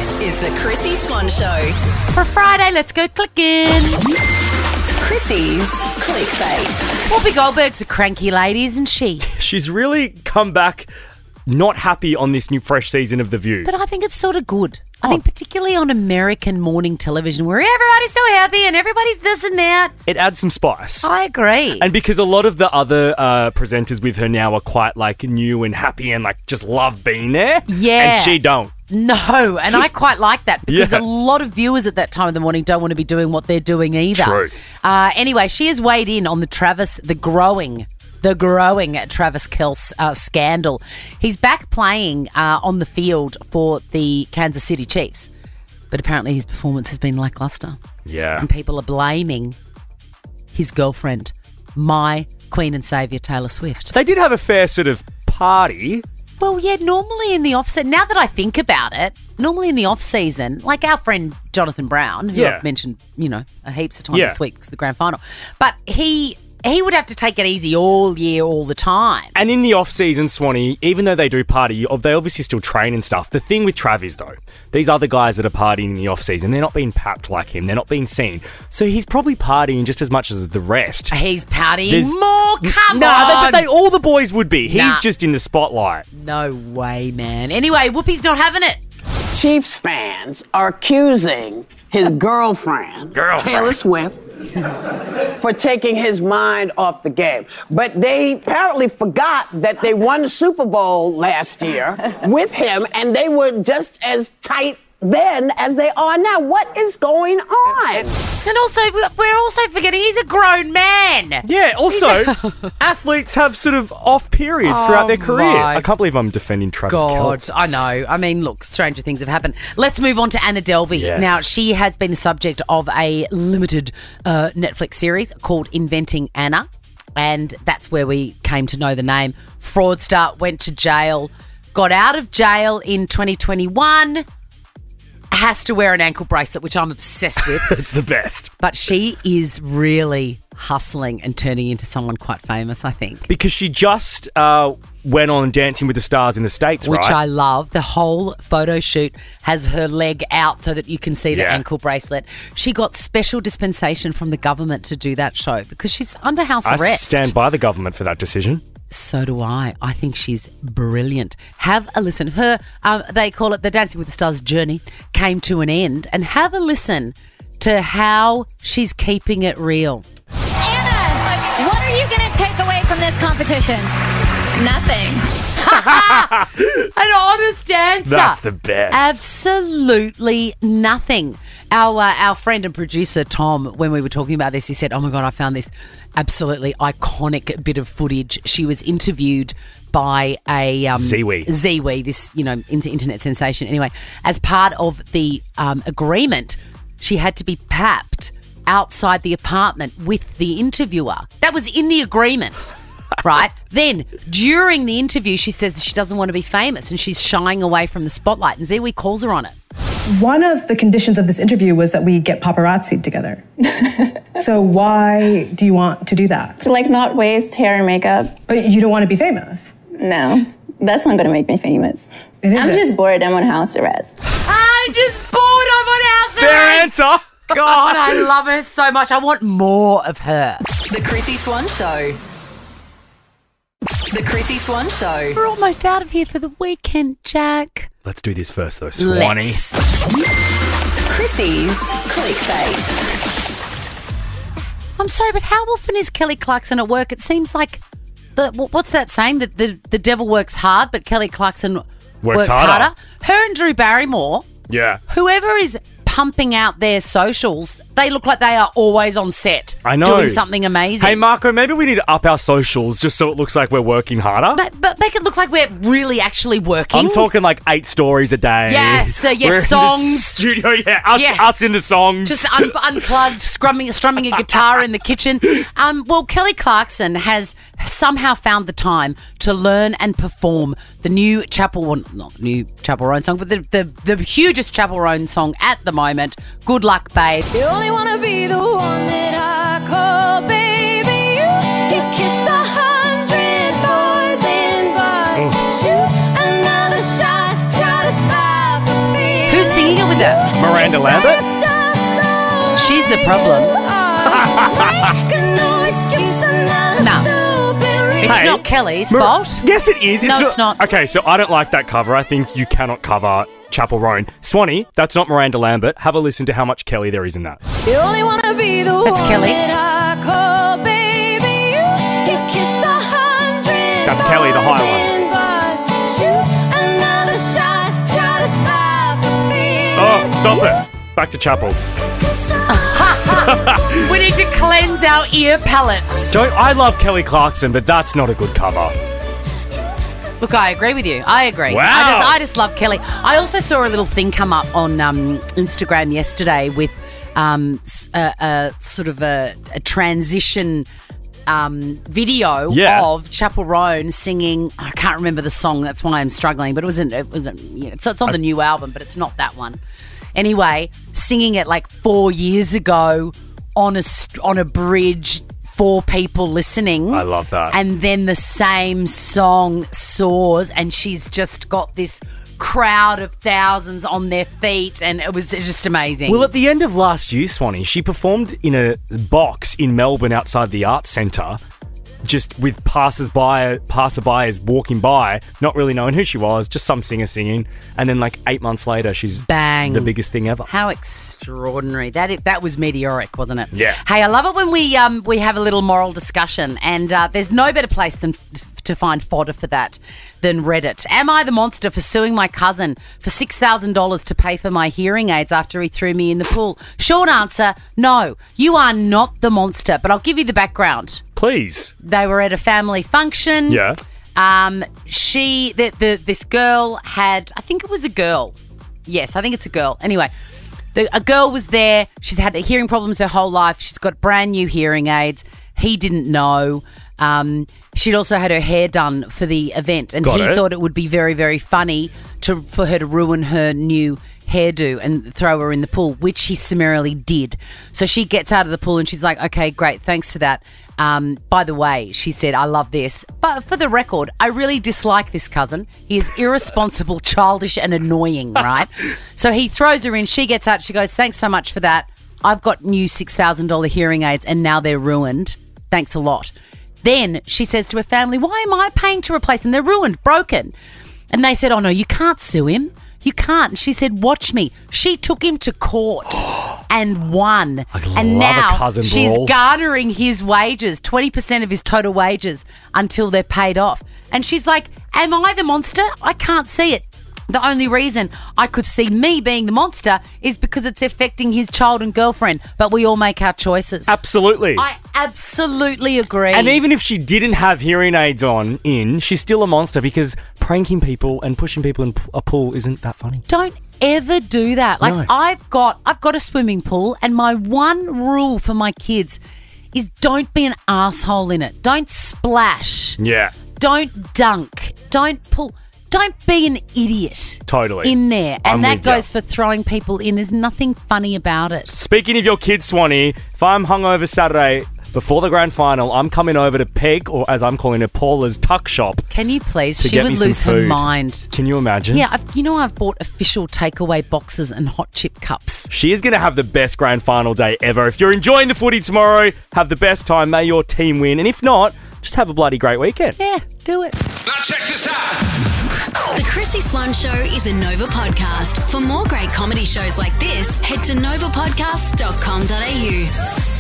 This is the Chrissy Swan Show. For Friday, let's go clicking. Chrissy's Clickbait. Whoopi Goldberg's a cranky lady, isn't she? She's really come back not happy on this new fresh season of The View. But I think it's sort of good. I think particularly on American morning television where everybody's so happy and everybody's this and that. It adds some spice. I agree. And because a lot of the other presenters with her now are quite like new and happy and like just love being there. Yeah. And she don't. No, and I quite like that because Yeah. a lot of viewers at that time of the morning don't want to be doing what they're doing either. True. Anyway, she has weighed in on the growing Travis Kelce scandal. He's back playing on the field for the Kansas City Chiefs, but apparently his performance has been lackluster. Yeah. And people are blaming his girlfriend, my Queen and Saviour Taylor Swift. They did have a fair sort of party. Well, yeah, normally in the off-season, now that I think about it, normally in the off-season, like our friend Jonathan Brown, who I've mentioned, heaps of times this week because of the grand final, but he would have to take it easy all year, all the time. And in the off-season, Swanee, even though they do party, they obviously still train and stuff. The thing with Trav is, though, these other guys that are partying in the off-season, they're not being papped like him. They're not being seen. So he's probably partying just as much as the rest. He's partying more, come on! But all the boys would be. He's just in the spotlight. No way, man. Anyway, Whoopi's not having it. Chiefs fans are accusing his girlfriend, Taylor Swift, for taking his mind off the game. But they apparently forgot that they won the Super Bowl last year with him, and they were just as tight then as they are now. What is going on? And also, we're also forgetting he's a grown man. Yeah, also, athletes have sort of off periods throughout their career. I can't believe I'm defending Travis Kelce. I know. I mean, look, stranger things have happened. Let's move on to Anna Delvey. Yes. Now, she has been the subject of a limited Netflix series called Inventing Anna, and that's where we came to know the name. Fraudster, went to jail, got out of jail in 2021, has to wear an ankle bracelet, which I'm obsessed with. It's the best. But she is really hustling and turning into someone quite famous, I think. Because she just went on Dancing with the Stars in the States, Which right? I love. The whole photo shoot has her leg out so that you can see the ankle bracelet. She got special dispensation from the government to do that show because she's under house arrest. I stand by the government for that decision. So do I. I think she's brilliant. Have a listen. Her, they call it the Dancing with the Stars journey, came to an end. And have a listen to how she's keeping it real. Anna, what are you going to take away from this competition? Nothing. An honest answer. That's the best. Absolutely nothing. Our friend and producer, Tom, when we were talking about this, he said, oh my God, I found this absolutely iconic bit of footage. She was interviewed by a Ziwi, this internet sensation. Anyway, as part of the agreement, she had to be papped outside the apartment with the interviewer. That was in the agreement. Right? Then, during the interview, she says she doesn't want to be famous and she's shying away from the spotlight, and Ziwi calls her on it. One of the conditions of this interview was that we get paparazzi together. So why do you want to do that? To not waste hair and makeup. But you don't want to be famous? No, that's not going to make me famous. I'm just bored. I'm on house arrest. I'm just bored. I'm on house arrest. Fair answer. God, I love her so much. I want more of her. The Chrissy Swan Show. The Chrissy Swan Show. We're almost out of here for the weekend, Jack. Let's do this first, though, Swanee. Chrissy's Clickbait. I'm sorry, but how often is Kelly Clarkson at work? It seems like, what's that saying? That the devil works hard, but Kelly Clarkson works harder. Her and Drew Barrymore. Yeah. Whoever is pumping out their socials, they look like they are always on set. I know. Doing something amazing. Hey, Marco, maybe we need to up our socials just so it looks like we're working harder. But make it look like we're really actually working. I'm talking like 8 stories a day. Yes, We're songs. in the studio, us in the songs. Just unplugged, strumming a guitar in the kitchen. Well, Kelly Clarkson has somehow found the time to learn and perform the new not new Chapel Roan song, but the hugest Chapel Roan song at the moment, Good Luck Babe. You only want to be the one that I call baby. You can kiss 100 boys and bars. Shoot another shot, try to stop the feeling. Who's singing Miranda Lambert? She's the problem. No. It's not Kelly's fault. Yes, it is. It's not. Okay, so I don't like that cover. I think you cannot cover Chapel Roan. Swanee, that's not Miranda Lambert. Have a listen to how much Kelly there is in that. You only wanna be the That's one Kelly. that I call baby. You can kiss 100 That's Kelly, the high one. bars. Shoot another shot, try to stop the feeling. Oh, stop it. Back to Chapel. We need to cleanse our ear palates. I love Kelly Clarkson, but that's not a good cover. Look, I agree with you. I agree. Wow. I just love Kelly. I also saw a little thing come up on Instagram yesterday with a sort of a transition video of Chapel Roan singing. I can't remember the song. That's why I'm struggling. But it wasn't. It's on the new album, but it's not that one. Anyway, singing it like 4 years ago on a bridge. 4 people listening. I love that. And then the same song soars and she's just got this crowd of thousands on their feet and it was just amazing. Well, at the end of last year, Swanee, she performed in a box in Melbourne outside the Arts Centre, just with passerbyers walking by, not really knowing who she was, just some singer singing, and then like 8 months later, she's bang, the biggest thing ever. How extraordinary! That was meteoric, wasn't it? Yeah. Hey, I love it when we have a little moral discussion, and there's no better place than to find fodder for that than Reddit. Am I the monster for suing my cousin for $6,000 to pay for my hearing aids after he threw me in the pool? Short answer, no. You are not the monster, but I'll give you the background. Please. They were at a family function. Yeah. This girl had, I think it was a girl. Yes, I think it's a girl. Anyway, a girl was there. She's had hearing problems her whole life. She's got brand new hearing aids. He didn't know. She'd also had her hair done for the event, and he thought it would be very, very funny for her to ruin her new hairdo and throw her in the pool, which he summarily did. So she gets out of the pool and she's like, okay, great, thanks for that. By the way, she said, I love this. But for the record, I really dislike this cousin. He is irresponsible, childish and annoying, right? So he throws her in. She gets out. She goes, thanks so much for that. I've got new $6,000 hearing aids and now they're ruined. Thanks a lot. Then she says to her family, why am I paying to replace them? They're ruined, broken. And they said, oh, no, you can't sue him. You can't. And she said, watch me. She took him to court and won. And now she's garnering his wages, 20% of his total wages until they're paid off. And she's like, am I the monster? I can't see it. The only reason I could see me being the monster is because it's affecting his child and girlfriend. But we all make our choices. Absolutely. I absolutely agree. And even if she didn't have hearing aids she's still a monster because pranking people and pushing people in a pool isn't that funny. Don't ever do that. Like, no. I've got a swimming pool, and my one rule for my kids is don't be an asshole in it. Don't splash. Yeah. Don't dunk. Don't pull. Don't be an idiot. Totally. In there. And that goes for throwing people in. There's nothing funny about it. Speaking of your kids, Swanee, if I'm hungover Saturday before the grand final, I'm coming over to Peg, or as I'm calling it, Paula's tuck shop. Can you please? She would lose her mind. Can you imagine? Yeah, I've bought official takeaway boxes and hot chip cups. She is going to have the best grand final day ever. If you're enjoying the footy tomorrow, have the best time. May your team win. And if not, just have a bloody great weekend. Yeah, do it. Now check this out. The Chrissy Swan Show is a Nova podcast. For more great comedy shows like this, head to novapodcast.com.au.